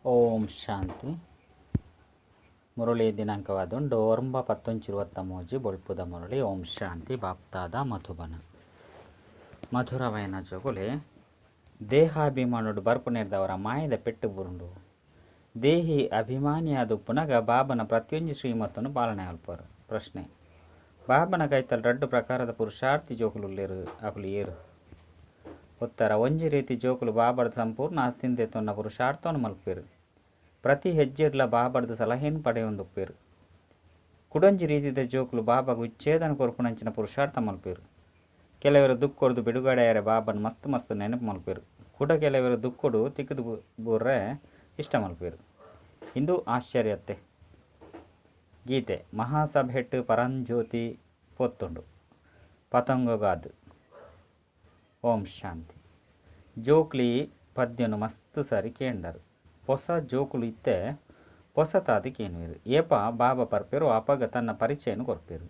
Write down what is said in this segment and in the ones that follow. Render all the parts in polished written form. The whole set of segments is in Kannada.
ಓಂ ಶಾಂತಿ. ಮುರಳಿ ದಿನಾಂಕವಾದುಂಡು 9/11/23 ಬೊಳ್ಪುದ ಮುರಳಿ. ಓಂ ಶಾಂತಿ. ಬಾಪ್ತಾದ ಮಧುಬನ ಮಧುರವೈನ ಜೊಗುಲೆ ದೇಹಾಭಿಮಾನುಡು ಬರ್ಪು ನಿರ್ದವರ ಮಾಯದ ಪೆಟ್ಟು ಬುರುಂಡು ದೇಹಿ ಅಭಿಮಾನಿಯಾದ ಪುನಗ ಬಾಬನ ಪ್ರತಿಯೊಂದು ಶ್ರೀಮತನ್ನು ಪಾಲನೆ ಅಲ್ಪರು. ಪ್ರಶ್ನೆ: ಬಾಬನ ಕೈತಲ್ 2 ಪ್ರಕಾರದ ಪುರುಷಾರ್ಥಿ ಜೋಕುಲು ಅಕುಲು ಏರು? ಉತ್ತರ: ಒಂಜಿ ರೀತಿ ಜೋಕುಲು ಬಾಬರ್ದ ಸಂಪೂರ್ಣ ಆಸ್ತಿಂದೆತೊನ್ನ ಪುರುಷಾರ್ಥವನ್ನು ಮಲ್ಪೇರು. ಪ್ರತಿ ಹೆಜ್ಜೆಡ್ಲ ಬಾಬರ್ದ ಸಲಹೆಯನ್ನು ಪಡೆಯೊಂದುಪ್ಪೇರು. ಕುಡೊಂಜಿ ರೀತಿದ ಜೋಕುಲು ಬಾಬಾಗ ವಿಚ್ಛೇದನ ಕೊರ್ಪುನಂಚಿನ ಪುರುಷಾರ್ಥ ಮಲ್ಪೇರು. ಕೆಲವರು ದುಃಖೊಡ್ದು ಬಿಡುಗಡೆಯಾರೆ ಬಾಬನ್ ಮಸ್ತ್ ಮಸ್ತ್ ನೆನಪು ಮಲ್ಪೇರು. ಕುಡ ಕೆಲವರು ದುಃಖಡು ತಿಕ್ಕದು ಬುರ್ರೆ ಇಷ್ಟ ಮಲ್ಪೇರು. ಇಂದು ಆಶ್ಚರ್ಯತ್ತೆ ಗೀತೆ ಮಹಾಸಭೆಟ್ಟು ಪರಂಜ್ಯೋತಿ ಪೊತ್ತುಂಡು ಪತಂಗಗಾದ್. ಓಂ ಶಾಂತಿ. ಜೋಕ್ಲಿ ಪದ್ಯನು ಮಸ್ತ್ ಸಾರಿ ಕೇಂಡರು. ಹೊಸ ಜೋಕುಲು ಇತ್ತೆ ಹೊಸತಾದಿ ಕೇನುವೆರು. ಏಪ ಬಾಬಾ ಪರ್ಪೇರು ಅಪಗ ತನ್ನ ಪರಿಚಯನು ಕೊರ್ಪೇರು.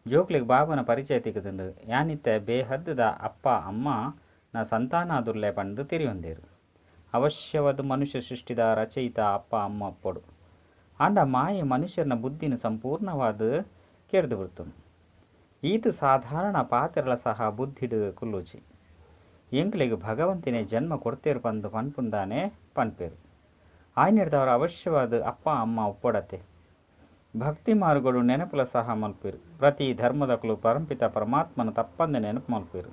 ಜೋಕ್ಲಿಗೆ ಬಾಬನ ಪರಿಚಯ ತಿಕ್ಕದುಂಡು ಯಾನಿತ್ತೆ ಬೇಹದ್ದದ ಅಪ್ಪ ಅಮ್ಮ ನ ಸಂತಾನಾದುರ್ಲೆ ಪಂಡು ತಿರಿಯೊಂದೇರು. ಅವಶ್ಯವಾದ ಮನುಷ್ಯ ಸೃಷ್ಟಿದ ರಚಯಿತ ಅಪ್ಪ ಅಮ್ಮ ಅಪ್ಪಡು ಆಂಡ ಮಾಯೆ ಮನುಷ್ಯರನ ಬುದ್ಧಿನ ಸಂಪೂರ್ಣವಾದ ಕೆಡ್ದು ಬಿಡ್ತುಂಡು. ಈತ ಸಾಧಾರಣ ಪಾತ್ರಗಳ ಸಹ ಬುದ್ಧಿಡು ಕುಲ್ಲುಜಿ ಎಂಕ್ಲಿಗೆ ಭಗವಂತನೇ ಜನ್ಮ ಕೊಡ್ತೇರು ಪಂದು ಪನ್ಪುಂದಾನೆ ಪನ್ಪೇರು. ಆಯ್ನಿಡ್ದವರ ಅವಶ್ಯವಾದ ಅಪ್ಪ ಅಮ್ಮ ಒಪ್ಪೊಡತೆ ಭಕ್ತಿ ಮಾರ್ಗಗಳು ನೆನಪುಲ ಸಹ ಮಲ್ಪೇರು. ಪ್ರತಿ ಧರ್ಮದಕ್ಕಲು ಪರಂಪಿತ ಪರಮಾತ್ಮನ ತಪ್ಪಂದ ನೆನಪು ಮಲ್ಪೇರು.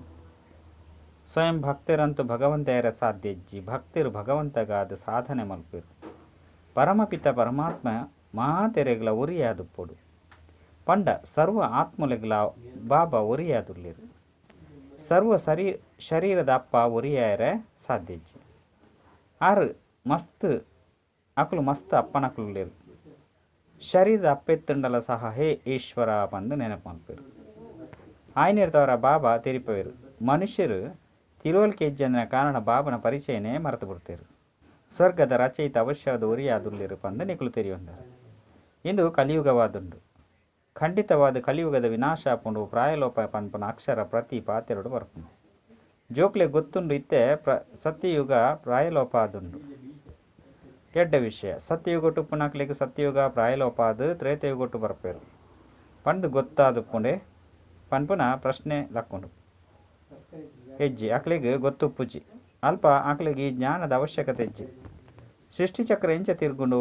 ಸ್ವಯಂ ಭಕ್ತರಂತೂ ಭಗವಂತೆಯರ ಸಾಧ್ಯಜ್ಜಿ ಭಕ್ತರು ಭಗವಂತಗಾದ ಸಾಧನೆ ಮಲ್ಪೇರು. ಪರಮಪಿತ ಪರಮಾತ್ಮ ಮಾತೆರೆಗ್ಲ ಒರಿಯಾದುಪ್ಪೊಡು ಪಂಡ ಸರ್ವ ಆತ್ಮಲೆಗ್ಲ ಬಾಬಾ ಒರಿಯಾದುರ್ಲೇರು. ಸರ್ವ ಶರೀರದ ಅಪ್ಪ ಒರಿಯಾಯರೆ ಸಾಧ್ಯಜ್ಜಿ ಆರು ಮಸ್ತ್ ಅಕುಲು ಮಸ್ತ್ ಅಪ್ಪನಕುಲೇರು. ಶರೀರದ ಅಪ್ಪೆತ್ತುಂಡಲ ಸಹ ಹೇ ಈಶ್ವರ ಬಂದು ನೆನಪು ಮಲ್ಪೇರು. ಆಯ್ನಿರ್ತವರ ಬಾಬಾ ತೆರಿಪವೇರು. ಮನುಷ್ಯರು ತಿಳುವಳಿಕೆ ಇಜ್ಜಂದಿನ ಕಾರಣ ಬಾಬನ ಪರಿಚಯನೇ ಮರೆತು ಬಿಡ್ತೇರು. ಸ್ವರ್ಗದ ರಚಯಿತ ಅವಶ್ಯವಾದ ಒರಿಯಾದುರ್ಲೇರು ಪಂದು ನಿಕುಲು ತೆರಿಯೊಂದರು. ಇಂದು ಕಲಿಯುಗವಾದುಂಡು. ಖಂಡಿತವಾದ ಕಲಿಯುಗದ ವಿನಾಶ ಆಪುಂಡು ಪ್ರಾಯಲೋಪ ಪನ್ಪುನ ಅಕ್ಷರ ಪ್ರತಿ ಪಾತೆರಡು ಬರ್ಪುಂಡು. ಜೋಕ್ಲೆ ಗೊತ್ತುಂಡು ಇತ್ತೆ ಸತ್ಯಯುಗ ಪ್ರಾಯಲೋಪ ಆದುಂಡು. ಎಡ್ಡ ವಿಷಯ ಸತ್ಯಯುಗೊಟ್ಟು ಪುನಕ್ಲಿಗೆ ಸತ್ಯಯುಗ ಪ್ರಾಯಲೋಪ ಆದು ತ್ರೇತಯುಗೊಟ್ಟು ಬರ್ಪೇರು ಪಂದು ಗೊತ್ತಾದುಪ್ಪುಂಡೆ ಪನ್ಪುನ ಪ್ರಶ್ನೆ ಲಕ್ಕುಂಡು. ಹೆಜ್ಜಿ ಅಕ್ಲಿಗೆ ಗೊತ್ತುಪ್ಪುಜಿ ಅಲ್ಪ ಅಕ್ಲಿಗೆ ಈ ಜ್ಞಾನದ ಅವಶ್ಯಕತೆ ಹೆಜ್ಜಿ. ಸೃಷ್ಟಿಚಕ್ರ ಎಂಚ ತಿರ್ಗುಂಡು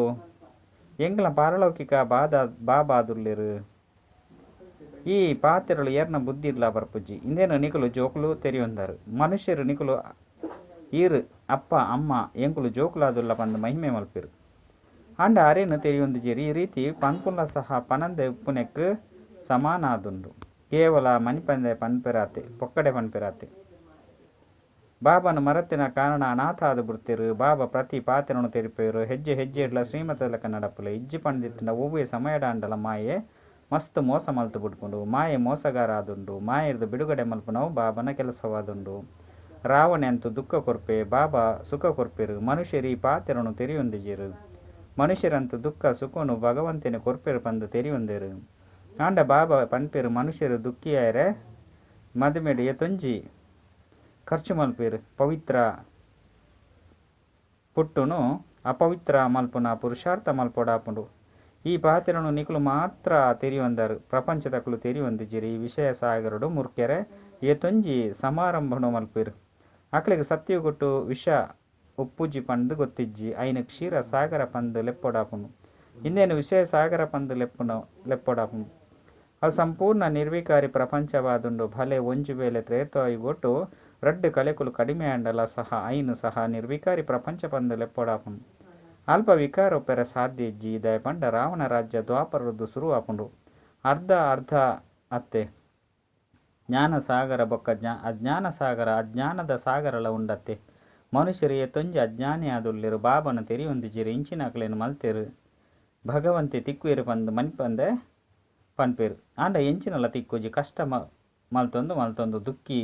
ಎಂಗ್ಲ ಪಾರಲೌಕಿಕ ಬಾಬಾದುರ್ಲೇರು. ಈ ಪಾತೆರಳು ಏರ್ನ ಬುದ್ಧಿ ಇರ್ಲ ಬರ್ಪುಜ್ಜಿ ಇಂದೇನು ನಿಕುಲು ಜೋಕುಲು ತೆರಿಯೊಂದರು. ಮನುಷ್ಯರು ನಿಕುಲು ಈರು ಅಪ್ಪ ಅಮ್ಮ ಎಂಕುಲು ಜೋಕುಲಾದುಲ್ಲ ಪಂದು ಮಹಿಮೆ ಮಲ್ಪೇರು. ಆಂಡ ಅರೇನು ತೆರಿಯೊಂದುಜೇರಿ ಈ ರೀತಿ ಪನ್ಪುಲ್ಲ ಸಹ ಪನಂದೆ ಉಪ್ಪುನೆಕ್ ಸಮಾನಾದುಂಡು. ಕೇವಲ ಮಣಿಪಂದೆ ಪನ್ಪೆರಾತೆ ಪೊಕ್ಕಡೆ ಪನ್ಪೆರಾತೆ ಬಾಬನು ಮರತ್ತಿನ ಕಾರಣ ಅನಾಥ ಆದು ಬಿಡ್ತೇರು. ಬಾಬಾ ಪ್ರತಿ ಪಾತೆರನು ತೆರಿಪೇರು. ಹೆಜ್ಜೆ ಹೆಜ್ಜೆ ಇಡ್ಲ ಶ್ರೀಮತದ ಲೆಕ್ಕ ನಡಪುಲೆ ಇಜ್ಜಿ ಪಂಡಿತ್ತಿನ ಒವ್ವೇ ಸಮಯಡಾಂಡಲ ಮಾಯೆ ಮಸ್ತ್ ಮೋಸ ಮಲ್ತು ಬಿಡ್ಕೊಂಡು ಮಾಯೆ ಮೋಸಗಾರ ಆದುಂಡು. ಮಾಯರ್ದು ಬಿಡುಗಡೆ ಮಲ್ಪುನವು ಬಾಬನ ಕೆಲಸವಾದುಂಡು. ರಾವಣೆ ಅಂತೂ ದುಃಖ ಕೊರ್ಪೆ ಬಾಬಾ ಸುಖ ಕೊರ್ಪೇರು. ಮನುಷ್ಯರು ಈ ಪಾತೆರನು ತೆರಿಯೊಂದಿಜೇರು. ಮನುಷ್ಯರಂತೂ ದುಃಖ ಸುಖನು ಭಗವಂತನೇ ಕೊರ್ಪೇರು ಪಂದು ತೆರಿಯೊಂದೇರು. ಆಂಡ ಬಾಬಾ ಪನ್ಪೇರು ಮನುಷ್ಯರು ದುಃಖಿಯಾಯರೆ ಮದುಮೆಡು ಎತೊಂಜಿ ಖರ್ಚು ಮಲ್ಪೇರು. ಪವಿತ್ರ ಪುಟ್ಟುನು ಅಪವಿತ್ರ ಮಲ್ಪುನ ಪುರುಷಾರ್ಥ ಮಲ್ಪೊಡಾಪುಂಡು. ಈ ಪಾತೆರನು ನಿಕುಲು ಮಾತ್ರ ತೆರಿಯೊಂದರು. ಪ್ರಪಂಚದಕ್ಕಲು ತೆರಿಯೊಂದಿಜಿರಿ. ಈ ವಿಷಯ ಸಾಗರಡು ಮುರ್ಕೆರೆ ಏತೊಂಜಿ ಸಮಾರಂಭನು ಮಲ್ಪೇರು. ಅಕ್ಲಿಗೆ ಸತ್ಯಗೊಟ್ಟು ವಿಷ ಉಪ್ಪುಜಿ ಪಂದು ಗೊತ್ತಿಜ್ಜಿ ಐನ ಕ್ಷೀರ ಸಾಗರ ಪಂದು ಲೆಪ್ಪೊಡಾಪುಂಡು. ಇಂದೇನು ವಿಷಯ ಸಾಗರ ಪಂದು ಲೆಪ್ಪೊಡಾಪುಂಡು. ಅವು ಸಂಪೂರ್ಣ ನಿರ್ವಿಕಾರಿ ಪ್ರಪಂಚವಾದುಂಡು. ಭಲೆ ಒಂಜು ವೇಳೆ ತ್ರೇತಾಯುಗೊಟ್ಟು 2 ಕಲೆಕುಲು ಕಡಿಮೆ ಅಂಡಲ ಸಹ ಐನು ಸಹ ನಿರ್ವಿಕಾರಿ ಪ್ರಪಂಚ ಪಂದು ಲೆಪ್ಪೊಡಾಪುಂಡು. ಅಲ್ಪ ವಿಕಾರ ಒಪ್ಪೆರ ಸಾಧ್ಯ ಇಜ್ಜಿ ದಯ ಪಂಡ ರಾವಣ ರಾಜ್ಯ ದ್ವಾಪರದ್ದು ಶುರು ಆಪುಂಡು. ಅರ್ಧ ಅರ್ಧ ಅತ್ತೆ ಜ್ಞಾನ ಸಾಗರ ಬೊಕ್ಕ ಅಜ್ಞಾನ ಸಾಗರ ಅಜ್ಞಾನದ ಸಾಗರಲ ಉಂಡತ್ತೆ. ಮನುಷ್ಯರು ಎತ್ತೊಂಜಿ ಅಜ್ಞಾನಿ ಆದುಲ್ಲೇರು. ಬಾಬನ ತೆರಿಯೊಂದಿಜಿರು ಇಂಚಿನಕ್ಲೇನು ಮಲ್ತೇರು. ಭಗವಂತೆ ತಿಕ್ಕುವೇರು ಪಂದು ಮನಿಪಂದೆ ಪನ್ಪೇರು. ಆಂಡ ಎಂಚಿನಲ್ಲ ತಿಕ್ಕುಜಿ ಕಷ್ಟ ಮಲ್ತೊಂದು ದುಃಖಿ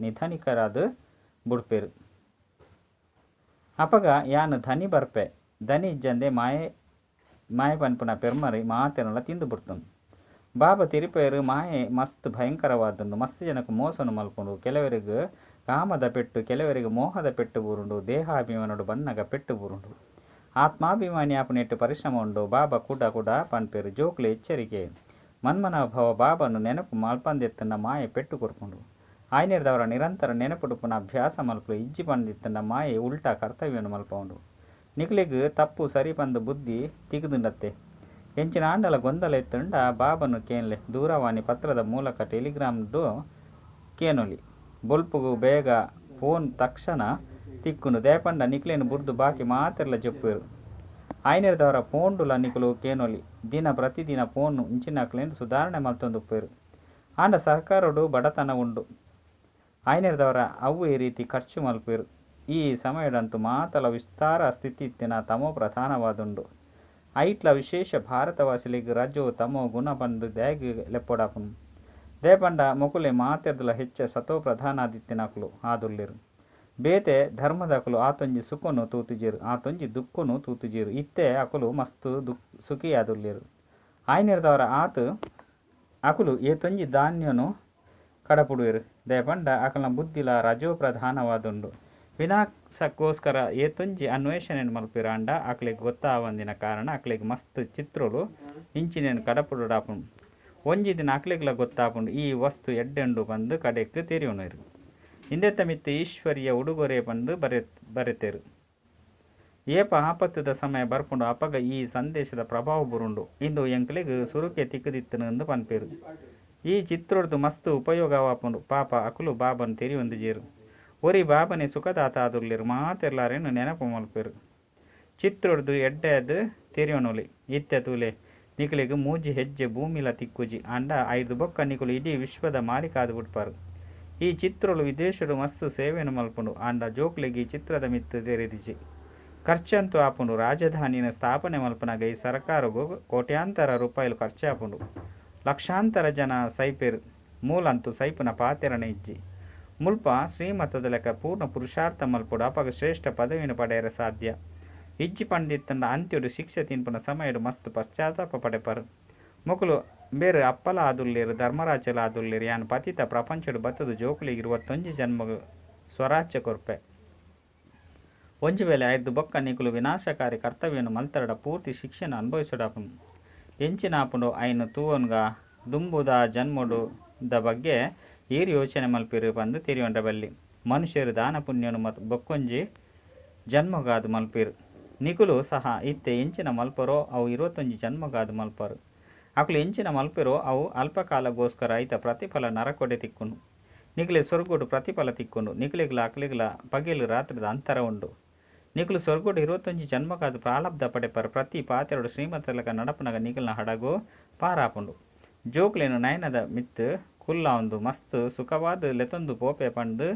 ನಿಧನಿಕರಾದ ಬುಡ್ಪೇರು. ಅಪಗ ಯಾನು ಧನಿ ಬರ್ಪೆ ಧನಿ ಇಜ್ಜಂದೆ ಮಾಯೆ ಪನ್ಪುನ ಪೆರ್ಮರಿ ಮಾತೆನಲ್ಲ ತಿಂದು ಬಿಡ್ತುಂಡು. ಬಾಬಾ ತಿರುಪೇರು ಮಾಯೆ ಮಸ್ತ್ ಭಯಂಕರವಾದುಂಡು. ಮಸ್ತ್ ಜನಕ್ಕೆ ಮೋಸನು ಮಲ್ಪುಂಡು. ಕೆಲವರಿಗೆ ಕಾಮದ ಪೆಟ್ಟು ಕೆಲವರಿಗೆ ಮೋಹದ ಪೆಟ್ಟು ಬೂರುಂಡು. ದೇಹಾಭಿಮಾನುಡು ಬನ್ನಗ ಪೆಟ್ಟು ಬೂರುಂಡು. ಆತ್ಮಾಭಿಮಾನಿ ಆಪನೆಟ್ಟು ಪರಿಶ್ರಮ ಉಂಡು ಬಾಬಾ ಕುಡ ಕುಡ ಪನ್ಪೇರು ಜೋಕ್ಲೆ ಎಚ್ಚರಿಕೆ ಮನ್ಮನ ಭವ ಬಾಬನು ನೆನಪು ಮಲ್ಪಂದೆತ್ತನ್ನ ಮಾಯೆ ಪೆಟ್ಟು ಕೊರ್ಕೊಂಡು ಆಯ್ನೆರ್ದವರ ನಿರಂತರ ನೆನಪುಡುಪುನ ಅಭ್ಯಾಸ ಮಲ್ಪಲು ಇಜ್ಜಿ ಪಂದಿತ್ತನ್ನ ಮಾಯೆ ಉಲ್ಟಾ ಕರ್ತವ್ಯವನ್ನು ಮಲ್ಪುಂಡು ನಿಕ್ಲಿಗ್ ತಪ್ಪು ಸರಿ ಪಂದು ಬುದ್ಧಿ ತಿಗುದುಂಡತ್ತೆ ಎಂಚಿನ ಆಂಡಲ ಗೊಂದಲ ಎತ್ತುಂಡ ಬಾಬನು ಕೇನ್ಲೆ ದೂರವಾಣಿ ಪತ್ರದ ಮೂಲಕ ಟೆಲಿಗ್ರಾಮ್ಡು ಕೇನೊಲಿ ಬೊಲ್ಪುಗು ಬೇಗ ಫೋನ್ ತಕ್ಷಣ ತಿಕ್ಕುನು ದೇಪಂಡ ನಿಕ್ಲೇನು ಬುರ್ದು ಬಾಕಿ ಮಾತೆರ್ಲ ಜೊಪ್ಪೇರು ಆಯ್ನೆರ್ದವರ ಫೋನ್ಡುಲ ನಿಕುಲು ಕೇನೊಲಿ ದಿನ ಪ್ರತಿದಿನ ಫೋನ್ ಇಂಚಿನಕ್ಲೇನು ಸುಧಾರಣೆ ಮಲ್ತೊಂದುಪ್ಪೇರು ಆಂಡ ಸರ್ಕಾರಡು ಬಡತನ ಉಂಡು ಆಯ್ನೆರ್ದವರ ಅವು ಈ ರೀತಿ ಖರ್ಚು ಮಲ್ಪೇರು ಈ ಸಮಯದಂತೂ ಮಾತಲ ವಿಸ್ತಾರ ಸ್ಥಿತಿತ್ತಿನ ತಮೋ ಪ್ರಧಾನವಾದುಂಡು ಐಟ್ಲ ವಿಶೇಷ ಭಾರತವಾಸಿಲಿಗ್ ರಜೋ ತಮೋ ಗುಣ ಬಂದು ದ್ಯಾಗಿ ಲೆಪ್ಪೊಡಾಪುನು ದೇಪಂಡ ಮೊಕುಲೆ ಮಾತೆರ್ದಲ ಹೆಚ್ಚ ಸತೋ ಪ್ರಧಾನಾದಿತ್ಯನಕುಲು ಆದುಲ್ಲೇರು ಬೇತೆ ಧರ್ಮದಕುಲು ಆತೊಂಜಿ ಸುಖನು ತೂತುಜೇರು ಆತೊಂಜಿ ದುಃಖನು ತೂತುಜೇರು ಇತ್ತೆ ಅಕುಲು ಮಸ್ತು ಸುಖಿ ಆದುಲ್ಲೇರು ಆಯ್ನೆರ್ದವರ ಆತು ಅಕುಲು ಏತೊಂಜಿ ಧಾನ್ಯನು ಕಡಪುಡುವೆರು ದೇಪಂಡ ಅಕಲ್ನ ಬುದ್ಧಿಲ ರಜೋ ಪ್ರಧಾನವಾದುಂಡು ವಿನಾಶಕ್ಕೋಸ್ಕರ ಏತೊಂಜಿ ಅನ್ವೇಷಣೆಯನ್ನು ಮಲ್ಪಿರ ಅಂಡ ಅಕ್ಲಿಗೆ ಗೊತ್ತಾವಂದಿನ ಕಾರಣ ಅಕ್ಲಿಗೆ ಮಸ್ತ್ ಚಿತ್ರಲು ಇಂಚಿನೇನು ಕಡಪುಡುಡಾಪುಂಡು ಒಂಜಿ ದಿನ ಅಕ್ಲಿಗ್ಲ ಗೊತ್ತಾಪುಂಡು ಈ ವಸ್ತು ಎಡ್ಡೆಂಡು ಬಂದು ಕಡೆಕ್ ತೆರಿಯೋಣರು ಹಿಂದೆತ್ತ ಮಿತ್ತು ಈಶ್ವರಿಯ ಉಡುಗೊರೆ ಬಂದು ಬರೆತೇರು ಏಪ ಆಪತ್ತದ ಸಮಯ ಬರ್ಪುಂಡು ಅಪಗ ಈ ಸಂದೇಶದ ಪ್ರಭಾವ ಬುರುಂಡು ಇಂದು ಎಂಕ್ಲಿಗ್ ಸುರುಕೆ ತಿಕ್ಕದಿತ್ತನೆಂದು ಪನ್ಪೇರು ಈ ಚಿತ್ರೋಡ್ದು ಮಸ್ತ್ ಉಪಯೋಗವಾಪುಂಡು ಪಾಪ ಅಕುಲು ಬಾಬನ್ ತೆರಿಯೊಂದುಜೇರು ಒರಿ ಬಾಬನೆ ಸುಖದಾತ ಆದುರ್ಲೇರು ಮಾತೆರ್ಲಾರೇನು ನೆನಪು ಮಲ್ಪೇರು ಚಿತ್ರೋಡ್ದು ಎಡ್ಡೆದು ತೆರಿಯೋಣೊಲಿ ಇತ್ತೆ ತೂಲೆ ನಿಕಲಿಗೆ ಮೂಜಿ ಹೆಜ್ಜೆ ಭೂಮಿಲ ತಿಕ್ಕುಜಿ ಅಂಡ 5 ಬೊಕ್ಕ ನಿಕುಲು ಇಡೀ ವಿಶ್ವದ ಮಾಲೀಕ ಆದು ಬಿಡ್ಪಾರು ಈ ಚಿತ್ರಲು ವಿದೇಶರು ಮಸ್ತ್ ಸೇವೆಯನ್ನು ಮಲ್ಪುಂಡು ಅಂಡ ಜೋಕ್ಲಿಗೆ ಈ ಚಿತ್ರದ ಮಿತ್ತು ತೆರೆದಿಜಿ ಖರ್ಚಂತೂ ಆಪುಂಡು ರಾಜಧಾನಿನ ಸ್ಥಾಪನೆ ಮಲ್ಪನಾಗ ಈ ಸರ್ಕಾರಗೂ ಕೋಟ್ಯಾಂತರ ರೂಪಾಯಿಲು ಖರ್ಚಾಪುಂಡು ಲಕ್ಷಾಂತರ ಜನ ಸೈಪೇರು ಮೂಲಂತೂ ಸೈಪುನ ಪಾತೆರನೆ ಇಜ್ಜಿ ಮುಲ್ಪ ಶ್ರೀಮತದ ಲೆಕ್ಕ ಪೂರ್ಣ ಪುರುಷಾರ್ಥ ಮಲ್ಪುಡು ಅಪಗ ಶ್ರೇಷ್ಠ ಪದವಿಯನ್ನು ಪಡೆಯರ ಸಾಧ್ಯ ಇಜ್ಜಿ ಪಂಡಿತ್ತಂಡ ಅಂತ್ಯಡು ಶಿಕ್ಷೆ ತಿನ್ಪುನ ಸಮಯಡು ಮಸ್ತ್ ಪಶ್ಚಾತ್ತಾಪ ಪಡೆಪರು ಮೊಕುಲು ಬೇರೆ ಅಪ್ಪಲ ಆದುಲ್ಲೇರು ಧರ್ಮರಾಜಲ ಆದುಲ್ಲೇರು ಯಾನ್ ಪತಿತ ಪ್ರಪಂಚಡು ಬತ್ತದು ಜೋಕುಲಿಗೆ 21 ಜನ್ಮ ಸ್ವರಾಜ್ಯ ಕೊರ್ಪೆ ಒಂಜಿ ವೇಳೆ 5 ಬೊಕ್ಕ ನಿಕುಲು ವಿನಾಶಕಾರಿ ಕರ್ತವ್ಯವನ್ನು ಮಲ್ತರಡ ಪೂರ್ತಿ ಶಿಕ್ಷೆನ ಅನುಭವಿಸೋಡಾಪುನು ಎಂಚಿನಾಪುಂಡು ಐನು ತೂವನ್ಗ ದುಂಬುದ ಜನ್ಮಡು ದ ಬಗ್ಗೆ ಈರು ಯೋಚನೆ ಮಲ್ಪಿರು ಬಂದು ತಿರಿಯೊಂಡ ಬಲ್ಲಿ ಮನುಷ್ಯರು ದಾನ ಪುಣ್ಯನು ಮತ್ತು ಬೊಕ್ಕೊಂಜಿ ಜನ್ಮಗಾದು ಮಲ್ಪಿರು ನಿಕುಲು ಸಹ ಇತ್ತೆ ಎಂಚಿನ ಮಲ್ಪರೋ ಅವು 21 ಜನ್ಮಗಾದು ಮಲ್ಪರು ಅಕುಲು ಎಂಚಿನ ಮಲ್ಪಿರೋ ಅವು ಅಲ್ಪಕಾಲಗೋಸ್ಕರ ಐತ ಪ್ರತಿಫಲ ನರಕೊಡೆ ತಿಕ್ಕುಂಡು ನಿಕಲೆ ಸ್ವರ್ಗುಡು ಪ್ರತಿಫಲ ತಿಕ್ಕುಂಡು ನಿಕಲಿಗ್ಲ ಅಕ್ಲಿಗ್ಲ ಪಗಿಲು ರಾತ್ರಿದ ಅಂತರ ಉಂಡು ನಿಕಲು ಸ್ವರ್ಗುಡು 21 ಜನ್ಮಗಾದು ಪ್ರಾಲಬ್ಧ ಪಡೆಪರು ಪ್ರತಿ ಪಾತೆರಡು ಶ್ರೀಮತಲಕ ನಡಪನಗ ನಿಕಲ್ನ ಹಡಗು ಪಾರಾಪುಂಡು ಜೋಕ್ಲೇನು ನಯನದ ಮಿತ್ತು ಕುಲ್ಲ ಒಂದು ಮಸ್ತ್ ಸುಖವಾದ ಲೆತೊಂದು ಪೋಪೆ ಪಂಡು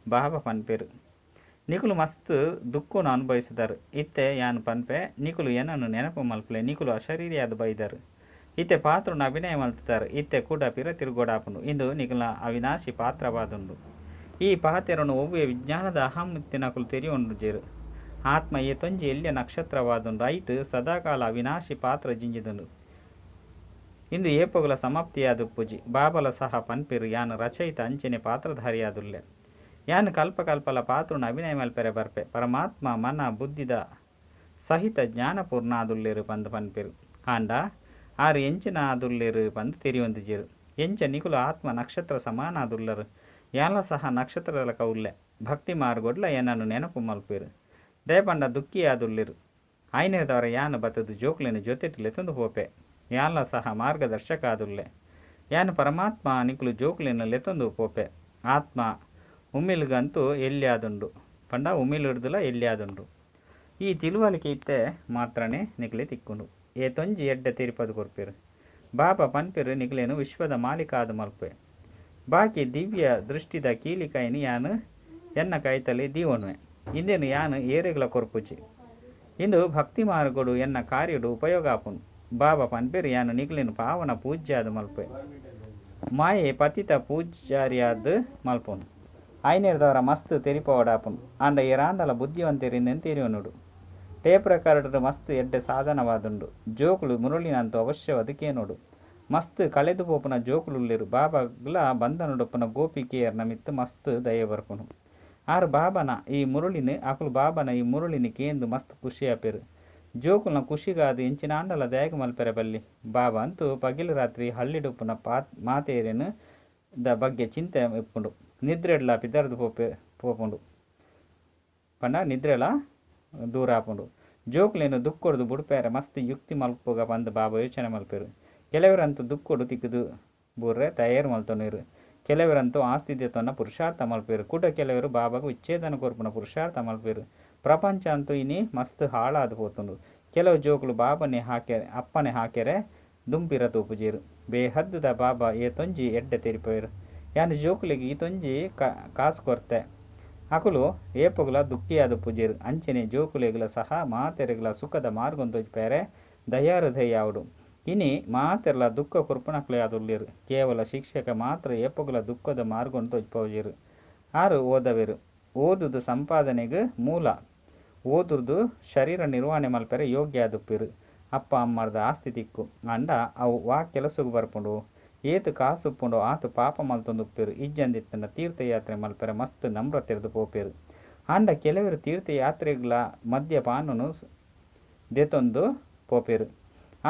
ಬಾಬ ಪನ್ಪೇರು ನಿಕುಲು ಮಸ್ತ್ ದುಃಖನು ಅನುಭವಿಸಿದರು ಇತ್ತೆ ಯಾನು ಪನ್ಪೆ ನಿಕುಲು ಏನನ್ನು ನೆನಪು ಮಲ್ಪಲೆ ನಿಕುಲು ಅಶರೀರಿಯಾದ ಬೈದರು ಇತ್ತೆ ಪಾತ್ರನ ಅಭಿನಯ ಮಲ್ತಿದ್ದಾರೆ ಇತ್ತೆ ಕೂಡ ಪಿರ ತಿರುಗೋಡಾಪುಂಡು ಇಂದು ನಿಕಲ್ನ ಅವಿನಾಶಿ ಪಾತ್ರವಾದುಂಡು ಈ ಪಾತೆರನು ಒವ್ವೆ ವಿಜ್ಞಾನದ ಅಹಮಿತ್ತಿನಕುಲು ತೆರಿಯೊಂಡು ಜೇರು ಆತ್ಮ ಏತೊಂಜಿ ಎಲ್ಯ ನಕ್ಷತ್ರವಾದುಂಡು ಐಟ್ ಸದಾಕಾಲ ಅವಿನಾಶಿ ಪಾತ್ರ ಜಿಂಜಿದುಂಡು ಇಂದು ಏಪಗುಲ ಸಮಾಪ್ತಿಯಾದ ಪೂಜಿ ಬಾಬಲ ಸಹ ಪನ್ಪಿರು ಯಾನು ರಚಯಿತ ಅಂಚನೆ ಪಾತ್ರಧಾರಿಯಾದುಲ್ಲೆ ಯಾನು ಕಲ್ಪಕಲ್ಪಲ ಪಾತ್ರನ ಅಭಿನಯ ಮಲ್ಪೆರೆ ಬರ್ಪೆ ಪರಮಾತ್ಮ ಮನ ಬುದ್ಧಿದ ಸಹಿತ ಜ್ಞಾನಪೂರ್ಣ ಆದುಲ್ಲೇರು ಬಂದು ಪನ್ಪಿರು ಆಂಡ ಆರು ಎಂಚಿನ ಆದುಲ್ಲೇರು ಬಂದು ತಿರಿಯೊಂದುಜೇರು ಎಂಚ ನಿಕುಲು ಆತ್ಮ ನಕ್ಷತ್ರ ಸಮಾನ ಆದುಲ್ಲರು ಯಾಲ ಸಹ ನಕ್ಷತ್ರದ ಕೌಲ್ಲೆ ಭಕ್ತಿ ಮಾರ್ಗೊಡ್ಲ ಏನನ್ನು ನೆನಪು ಮಲ್ಪೇರು ದೇಪಂಡ ದುಃಖಿ ಆದುಲ್ಲಿರು ಆಯ್ನೆದವರ ಯಾನು ಬತ್ತದು ಜೋಕ್ಲಿನ ಜೊತೆಟಿಲೆ ತಂದು ಹೋಪೆ ಯಾಲ ಸಹ ಮಾರ್ಗದರ್ಶಕ ಆದುಲ್ಲೆ ಯಾನು ಪರಮಾತ್ಮ ನಿಕುಲು ಜೋಕ್ಲಿನ ಲೆತೊಂದು ಪೋಪೆ ಆತ್ಮ ಉಮ್ಮಿಲ್ಗಂತೂ ಎಲ್ಲಿಯಾದುಂಡು ಪಂಡ ಉಮ್ಮಿಲಿಡ್ದುಲ ಎಲ್ಲಿಯಾದುಂಡು ಈ ತಿಳುವಳಿಕೆ ಇತ್ತೆ ಮಾತ್ರನೇ ನಿಕಲೆ ತಿಕ್ಕುಂಡು ಏತೊಂಜಿ ಎಡ್ಡೆ ತಿರುಪದು ಕೊರ್ಪೇರು ಬಾಬಾ ಪನ್ಪೇರು ನಿಕಲೇನು ವಿಶ್ವದ ಮಾಲೀಕ ಆದ ಮಲ್ಪೆ ಬಾಕಿ ದಿವ್ಯ ದೃಷ್ಟಿದ ಕೀಲಿಕಾಯಿನಿ ಯಾನು ಎನ್ನ ಕೈತಲಿ ದೀವನುವೆ ಇಂದೇನು ಯಾನು ಏರೆಗಳ ಕೊರ್ಪುಜಿ ಇಂದು ಭಕ್ತಿ ಮಾರ್ಗೊಡು ಎನ್ನ ಕಾರ್ಯಡು ಉಪಯೋಗ ಆಪುನು ಬಾಬಾ ಪನ್ಪೇರು ಯಾನು ನಿಕಲೇನು ಪಾವನ ಪೂಜ್ಯಾದ ಮಲ್ಪೆ ಮಾಯೆ ಪತಿತ ಪೂಜಾರಿಯಾದ ಮಲ್ಪುನು ಆಯ್ನೆರ್ದವರ ಮಸ್ತ್ ತೆರಿಪವಡಾಪುನು ಆಂಡ ಏರಾಂಡಲ ಬುದ್ಧಿವಂತರಿಂದೆನ್ ತೆರಿಯೋನುಡು ಟೇಪ್ ರೆಕಾರ್ಡರ್ ಮಸ್ತ್ ಎಡ್ಡೆ ಸಾಧನವಾದುಂಡು ಜೋಕುಲು ಮುರುಳಿನಂತೂ ಅವಶ್ಯ ಅದಕ್ಕೇನೋಡು ಮಸ್ತ್ ಕಳೆದು ಪೋಪುನ ಜೋಕುಲುಲ್ಲೇರು ಬಾಬಾಗ್ಲ ಬಂಧನುಡುಪ್ಪನ ಗೋಪಿಕೆಯರ್ನ ಮಿತ್ತು ಮಸ್ತ್ ದಯ ಬರ್ಪುನು ಆರು ಬಾಬನ ಈ ಮುರುಳಿನ ಅಕುಲು ಬಾಬನ ಈ ಮುರುಳಿನ ಕೇಂದು ಮಸ್ತ್ ಖುಷಿ ಆಪೇರು ಜೋಕುಲ್ನ ಖುಷಿಗಾದು ಇಂಚಿನ ಆಂಡಲ ದಯಗ ಮಲ್ಪೆರೆ ಬಲ್ಲಿ. ಬಾಬಾ ಅಂತೂ ಪಗಿಲು ರಾತ್ರಿ ಹಳ್ಳಿಡುಪ್ಪುನ ಮಾತೇರಿನ ದ ಬಗ್ಗೆ ಚಿಂತೆ ಇಪ್ಪುಂಡು. ನಿದ್ರೆಡ್ಲ ಪಿದರ್ದು ಪೋಪುಂಡು ಪಂಡ ನಿದ್ರೆಲ ದೂರ ಆಪುಂಡು. ಜೋಕುಲೇನು ದುಕ್ಕೊಡ್ದು ಬುಡ್ಪೇರೆ ಮಸ್ತ್ ಯುಕ್ತಿ ಮಲ್ಪೋಗ ಬಂದು ಬಾಬಾ ಯೋಚನೆ ಮಲ್ಪೇರು. ಕೆಲವರಂತೂ ದುಕ್ಕೊಡು ತಿಕ್ಕದು ಬುರ್ರೆ ತಯಾರು ಮಲ್ತೊನಿರು. ಕೆಲವರಂತೂ ಆಸ್ತಿ ದೇತೊನ್ನ ಪುರುಷಾರ್ಥ ಮಲ್ಪೇರು. ಕೂಡ ಕೆಲವರು ಬಾಬಾಗ ವಿಚ್ಛೇದನ ಕೊರ್ಪುನ ಪುರುಷಾರ್ಥ ಮಲ್ಪೇರು. ಪ್ರಪಂಚ ಅಂತೂ ಇನಿ ಮಸ್ತ್ ಹಾಳಾದು ಹೋತುಂಡು. ಕೆಲವು ಜೋಕುಲು ಬಾಬನೇ ಹಾಕ್ಯಾರೆ ಅಪ್ಪನೇ ಹಾಕ್ಯಾರೆ ದುಂಪಿರ ತೂಪುಜೇರು. ಬೇಹದ್ದುದ ಬಾಬಾ ಏತೊಂಜಿ ಎಡ್ಡೆ ತೆರಿಪೇರು. ಯಾನು ಜೋಕುಲಿಗೆ ಈತೊಂಜಿ ಕಾಸು ಕೊರ್ತೆ ಅಕುಲು ಏಪುಗಳ ದುಃಖಿಯಾದ ಪೂಜೇರು. ಅಂಚನೆ ಜೋಕುಲೆಗಳ ಸಹ ಮಾತೆರೆಗಳ ಸುಖದ ಮಾರ್ಗೊಂದೊಜ್ಪೇರೆ ದಯಾಹೃದಯಾವುಡು. ಇನಿ ಮಾತೆರ್ಲ ದುಃಖ ಕುರ್ಪಣಕ್ಲೆಯಾದುಲ್ಲೇರು. ಕೇವಲ ಶಿಕ್ಷಕ ಮಾತ್ರ ಏಪುಗಳ ದುಃಖದ ಮಾರ್ಗೊಂಡು ತೊಜ್ಪೋಜೇರು. ಆರು ಓದವೇರು. ಓದುದು ಸಂಪಾದನೆಗೆ ಮೂಲ. ಓದುದು ಶರೀರ ನಿರ್ವಹಣೆ ಮಲ್ಪೆರೆ ಯೋಗ್ಯ ಆದುಪ್ಪೇರು. ಅಪ್ಪ ಅಮ್ಮರ್ದ ಆಸ್ತಿ ತಿಕ್ಕು ಅಂಡ ಅವು ವಾ ಕೆಲಸಗೂ ಬರ್ಪುಂಡು. ಏತು ಕಾಸು ಉಪ್ಪುಂಡು ಆತು ಪಾಪ ಮಲ್ತೊಂದುಪ್ಪೇರು. ಇಜ್ಜಂದಿತ್ತನ ತೀರ್ಥಯಾತ್ರೆ ಮಲ್ಪೆರೆ ಮಸ್ತ್ ನಮ್ರ ತೆರೆದು ಪೋಪೇರು. ಆಂಡ ಕೆಲವರು ತೀರ್ಥಯಾತ್ರೆಗಳ ಮದ್ಯಪಾನನು ದೆತೊಂದು ಪೋಪೇರು.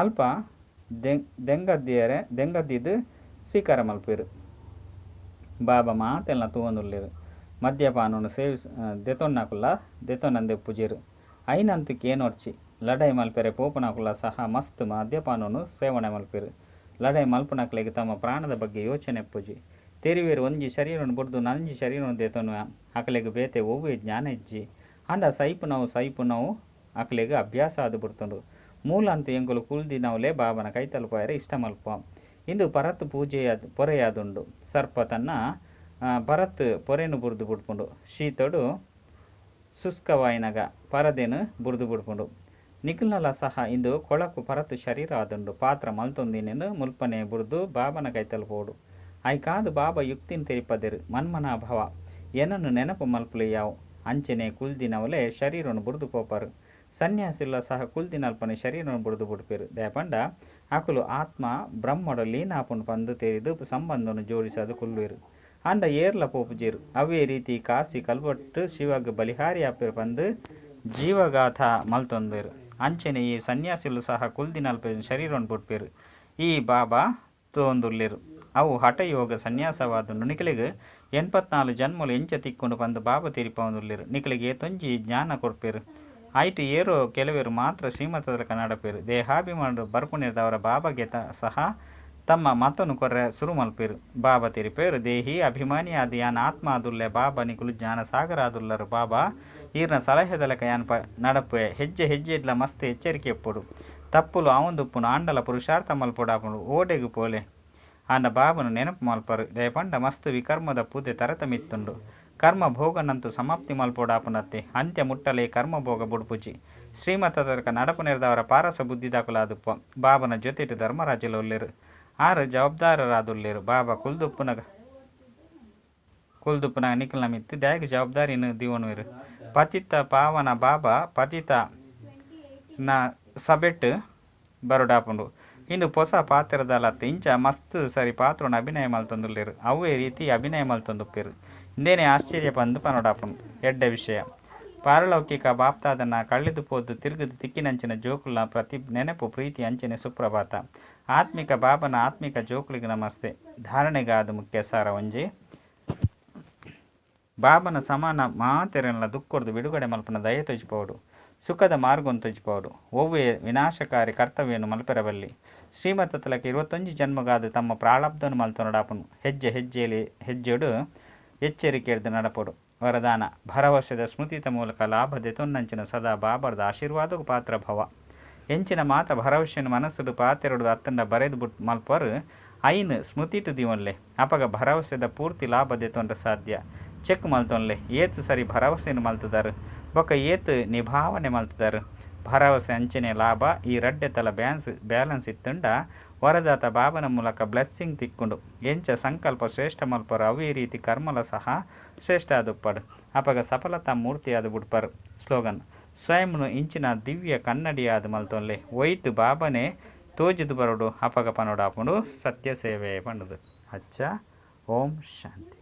ಅಲ್ಪ ದೆಂಗದ್ದಿದ್ದು ಸ್ವೀಕಾರ ಮಲ್ಪೇರು. ಬಾಬಾ ಮಾತೆಲ್ಲ ತೂವೊಂದುಲ್ಲೇರು. ಮದ್ಯಪಾನನು ದೆತೊನ್ನಕುಲ್ಲ ದೆತೊನ್ನಂದೆ ಪೂಜೇರು. ಐನಂತೂ ಕೇನೊರ್ಚಿ ಲಡೈ ಮಲ್ಪೆರೆ ಪೋಪುನಕುಲ್ಲ ಸಹ ಮಸ್ತ್ ಮದ್ಯಪಾನನು ಸೇವನೆ ಮಲ್ಪೇರು. ಲಡೈ ಮಲ್ಪುನಕ್ಲೆಗೆ ತಮ್ಮ ಪ್ರಾಣದ ಬಗ್ಗೆ ಯೋಚನೆ ಪೂಜಿ. ತೆರಿವೇರು ಒಂಜಿ ಶರೀರವನ್ನು ಬುಡ್ದು ನಂಜಿ ಶರೀರವನ್ನು ದೇತೊನು ಅಕಲೆಗೆ ಬೇತೆ ಒವ್ವೇ ಜ್ಞಾನ ಇಜ್ಜಿ. ಅಂಡ ಸೈಪು ನಾವು ಅಕಲೆಗೆ ಅಭ್ಯಾಸ ಆದು ಬಿಡ್ತುಂಡು. ಮೂಲ ಅಂತೂ ಎಂಗುಲು ಕುಲ್ದಿನವಲೇ ಬಾಬನ ಕೈ ತಲುಪಾಯರೆ ಇಷ್ಟ ಮಲ್ಪ. ಇಂದು ಪರತ್ ಪೊರೆಯಾದುಂಡು. ಸರ್ಪ ತನ್ನ ಪರತ್ ಪೊರೆನು ಬುರ್ದು ಬಿಡ್ಪುಂಡು. ಶೀತೊಡು ಶುಷ್ಕವಾಯಿನಗ ಪರದೇನು ಬುರ್ದು ಬಿಡ್ಪುಂಡು. ನಿಖಿಲ್ನಲ ಸಹ ಇಂದು ಕೊಳಕು ಪರತು ಶರೀರ ಆದುಂಡು. ಪಾತ್ರ ಮಲ್ತೊಂದಿನೇನು ಮುಲ್ಪನೆ ಬುಡ್ದು ಬಾಬನ ಕೈ ತಲುಪೋಡು. ಐಕಾದು ಬಾಬಾ ಯುಕ್ತಿನ ತೆರಿಪದೆರು. ಮನ್ಮನಾಭವ ಏನನ್ನು ನೆನಪು ಮಲ್ಪಲೆ ಯಾವು. ಅಂಚನೆ ಕುಲ್ದಿನವಲೇ ಶರೀರವನ್ನು ಬುಡ್ದು ಪೋಪಾರು. ಸನ್ಯಾಸಿಲ್ಲ ಸಹ ಕುಲ್ದಿನಲ್ಪನೆ ಶರೀರವನ್ನು ಬುಡ್ದು ಬಿಡ್ಪೇರು. ದಯಪಂಡ ಅಕುಲು ಆತ್ಮ ಬ್ರಹ್ಮಡು ಲೀನಾಪುಂಡು ಪಂದು ತೆರಿದು ಸಂಬಂಧವನ್ನು ಜೋಡಿಸದು ಕುಲ್ವೇರು. ಅಂಡ ಏರ್ಲ ಪೋಪುಜೇರು. ಅವೇ ರೀತಿ ಕಾಸಿ ಕಲ್ಬಟ್ಟು ಶಿವಗ್ ಬಲಿಹಾರಿ ಆಪೇರು ಪಂದು ಜೀವಗಾಥ ಮಲ್ತೊಂದೇರು. ಅಂಚನೆ ಈ ಸನ್ಯಾಸಿಲು ಸಹ ಕುಲ್ದಿನಲ್ಪೆ ಶರೀರವನ್ನು ಬುಡ್ಪೇರು. ಈ ಬಾಬಾ ತೋಂದುಲ್ಲೇರು. ಅವು ಹಠಯೋಗ ಸನ್ಯಾಸವಾದುಂಡು. ನಿಖಲಿಗೆ 84 ಜನ್ಮಲು ಎಂಚ ತಿಕ್ಕೊಂಡು ಬಂದು ಬಾಬಾ ತೀರಿಪೊಂದುಲ್ಲೇರು. ನಿಖಲಿಗೆ ತೊಂಜಿ ಜ್ಞಾನ ಕೊಡ್ಪೇರು. ಐಟು ಏರೋ ಕೆಲವರು ಮಾತ್ರ ಶ್ರೀಮತದ ನಡಪೇರು. ದೇಹಾಭಿಮಾನ ಬರ್ಪುಣಿರ್ದವರ ಬಾಬಾಗೆ ಸಹ ತಮ್ಮ ಮತನು ಕೊರ್ರೆ ಶುರು ಮಲ್ಪೇರು. ಬಾಬಾ ತೀರಿಪೇರು. ದೇಹಿ ಅಭಿಮಾನಿ ಆದ ಯಾನ್ ಆತ್ಮ ಆದುಲ್ಲೆ ಬಾಬಾ ನಿಖಲು ಜ್ಞಾನ ಸಾಗರ ಆದುಲ್ಲರು. ಬಾಬಾ ಈರ್ನ ಸಲಹೆದಲಕ ಯಾನ್ ನಡಪೆ ಹೆಜ್ಜೆ ಹೆಜ್ಜೆಡ್ಲ ಮಸ್ತ್ ಎಚ್ಚರಿಕೆ ಎಪ್ಪುಡು. ತಪ್ಪುಲು ಅವಂದುಪ್ಪುನು ಆಂಡಲ ಪುರುಷಾರ್ಥ ಮಲ್ಪೊಡಾಪುಂಡು. ಓಡೆಗು ಪೋಲೆ ಆಂಡ ಬಾಬನು ನೆನಪು ಮಲ್ಪರು. ದಯಪಂಡ ಮಸ್ತ್ ವಿಕರ್ಮದ ಪೂದೆ ತರತಮಿತ್ತುಂಡು. ಕರ್ಮ ಭೋಗನಂತೂ ಸಮಾಪ್ತಿ ಮಲ್ಪೊಡಾಪುನತ್ತೆ. ಅಂತ್ಯ ಮುಟ್ಟಲೆ ಕರ್ಮ ಭೋಗ ಬುಡ್ಪುಜಿ. ಶ್ರೀಮತದಕ ನಡಪು ನೆರೆದವರ ಪಾರಸ ಬುದ್ಧಿದಾಕುಲಾದುಪ್ಪ. ಬಾಬನ ಜೊತೆಟು ಧರ್ಮರಾಜ್ಯಲೊಲ್ಲೇರು. ಆರು ಜವಾಬ್ದಾರರಾದುಲ್ಲೇರು. ಬಾಬಾ ಕುಲ್ದುಪ್ಪುನಗ ನಿಖಲ್ನ ಮಿತ್ತು ದ್ಯಾಗ ಜವಾಬ್ದಾರಿನ ದಿವನುವೆರು. ಪತಿತ ಪಾವನ ಬಾಬಾ ಪತಿತ ನ ಸಬೆಟ್ಟು ಬರುಡಾಪುಂಡು. ಇಂದು ಹೊಸ ಪಾತ್ರದಲತ್ತ ಇಂಚ ಮಸ್ತ್ ಸರಿ ಪಾತ್ರನ ಅಭಿನಯ ಮಲ್ತೊಂದುಲ್ಲೇರು. ಅವೇ ರೀತಿ ಅಭಿನಯ ಮಲ್ತೊಂದುಪ್ಪೇರು. ಇಂದೇನೆ ಆಶ್ಚರ್ಯ ಪಂದು ಪನೊಡಾಪುಂಡು. ಎಡ್ಡ ವಿಷಯ ಪಾರಲೌಕಿಕ ಬಾಪ್ತಾದನ್ನ ಕಳ್ಳಿದು ಪೋದು ತಿರುಗದು ತಿಕ್ಕಿನಂಚಿನ ಜೋಕುಲ್ನ ಪ್ರತಿ ನೆನಪು ಪ್ರೀತಿ ಅಂಚನೆ ಸುಪ್ರಭಾತ. ಆತ್ಮಿಕ ಬಾಬನ ಆತ್ಮಿಕ ಜೋಕುಲಿಗೆ ನಮಸ್ತೆ. ಧಾರಣೆಗಾದ ಮುಖ್ಯ ಸಾರ ಒಂಜಿ ಬಾಬನ ಸಮಾನ ಮಾತೆರೆಲ್ಲ ದುಕ್ಕೊಡ್ದು ಬಿಡುಗಡೆ ಮಲ್ಪನ ದಯ ತೊಜ್ಪೋಡು. ಸುಖದ ಮಾರ್ಗವನ್ನು ತೊಜ್ಪೋಡು. ಒವ್ವೇ ವಿನಾಶಕಾರಿ ಕರ್ತವ್ಯವನ್ನು ಮಲ್ಪೆರಬಲ್ಲಿ. ಶ್ರೀಮತ ತಲಕ್ಕೆ 21 ಜನ್ಮಗಾದ ತಮ್ಮ ಪ್ರಾಳಬ್ಧವನ್ನು ಮಲ್ತೊನಡಾಪುನು. ಹೆಜ್ಜೆ ಹೆಜ್ಜೆಡು ಎಚ್ಚರಿಕೆ ಹಿಡ್ದು ನಡಪೋಡು. ವರದಾನ ಭರವಸೆದ ಸ್ಮೃತಿತ ಮೂಲಕ ಲಾಭ ದೆತೊನ್ನಂಚಿನ ಸದಾ ಬಾಬರ್ದ ಆಶೀರ್ವಾದಗೂ ಪಾತ್ರ ಭವ. ಎಂಚಿನ ಮಾತ ಭರವಸೆಯನ್ನು ಮನಸ್ಸುಡು ಪಾತೆರಡು ಅತ್ತಂಡ ಬರೆದು ಬಿಟ್ಟು ಮಲ್ಪರು ಐನ್ ಸ್ಮೃತಿಟು ದಿವನ್ಲೆ ಅಪಗ ಭರವಸೆದ ಪೂರ್ತಿ ಲಾಭ ದೆತೊಂಡ ಸಾಧ್ಯ. ಚೆಕ್ ಮಲ್ತೊನ್ಲೆ ಏತು ಸರಿ ಭರವಸೆಯನ್ನು ಮಲ್ತದಾರು ಬೊಕ್ಕ ಏತು ನಿಭಾವನೆ ಮಲ್ತದಾರು. ಭರವಸೆ ಅಂಚನೆ ಲಾಭ ಈ ರಡ್ಡೆ ತಲ ಬ್ಯಾಲೆನ್ಸ್ ಇತ್ತುಂಡ ವರದಾತ ಬಾಬನ ಮೂಲಕ ಬ್ಲೆಸ್ಸಿಂಗ್ ತಿಕ್ಕೊಂಡು ಎಂಚ ಸಂಕಲ್ಪ ಶ್ರೇಷ್ಠ ಮಲ್ಪರು ಅವೇ ರೀತಿ ಕರ್ಮಲ ಸಹ ಶ್ರೇಷ್ಠ ಆದುಪ್ಪಡು. ಅಪಗ ಸಫಲತಾ ಮೂರ್ತಿ ಆದು ಬಿಡ್ಪರು. ಸ್ಲೋಗನ್ ಸ್ವಯಂನು ಇಂಚಿನ ದಿವ್ಯ ಕನ್ನಡಿಯಾದ ಮಲ್ತೊನ್ಲೆ ಒಯ್ತು ಬಾಬನೇ ತೋಜಿದು ಬರೋಡು ಅಪಗ ಪನೋಡಾಪುಂಡು ಸತ್ಯ ಸೇವೆ ಪಂಡುದು. ಅಚ್ಚ ಓಂ ಶಾಂತಿ.